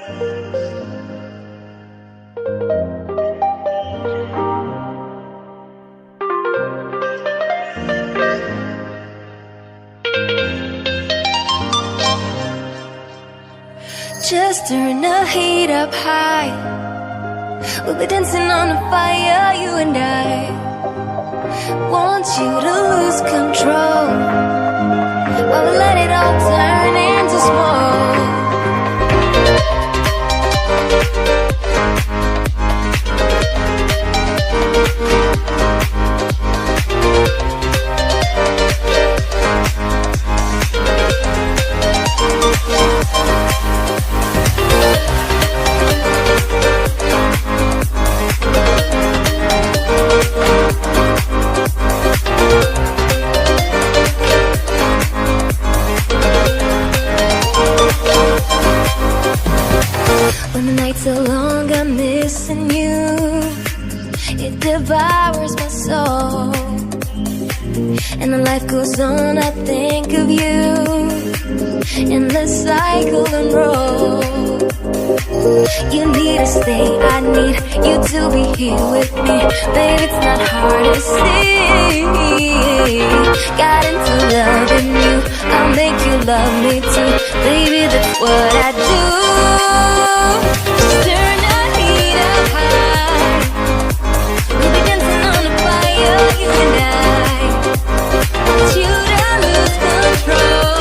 Just turn the heat up high. We'll be dancing on the fire, you and I. Want you to lose control while we let it all turn into smoke. When the nights are long, I'm missing you. It devours my soul. And the life goes on, I think of you. In the cycle and roll. You need to stay, I need you to be here with me. Baby, it's not hard to see. Got into loving you, I'll make you love me too. Baby, that's what I do. Just turn the heat up high. We'll be dancing on the fire, you and I. Want you to lose control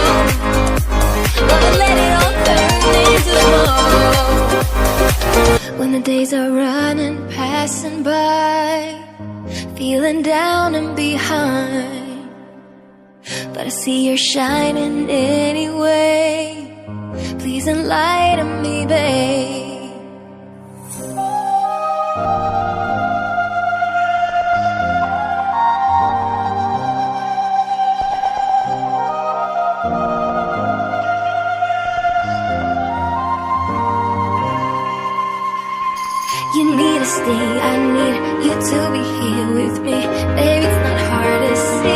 while we let it all turn into smoke. When the days are running, passing by, feeling down and behind, but I see you're shining anyway. Please enlighten me, babe. You need to stay, I need you to be here with me. Baby, it's not hard to see.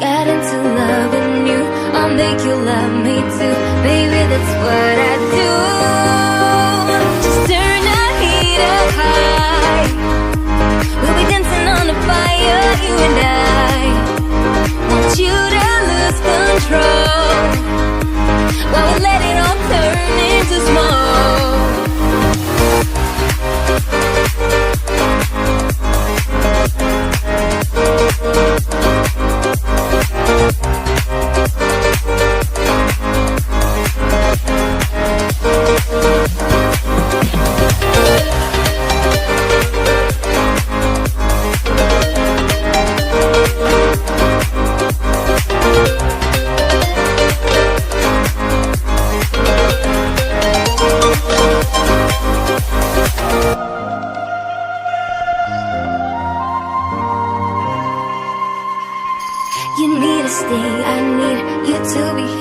Got into loving you, I'll make you love me too. Baby, that's what I do. Just turn the heat up high. We'll be dancing on the fire, you and I. Want you to lose control while we let it all turn into smoke. You need to stay, I need you to be here.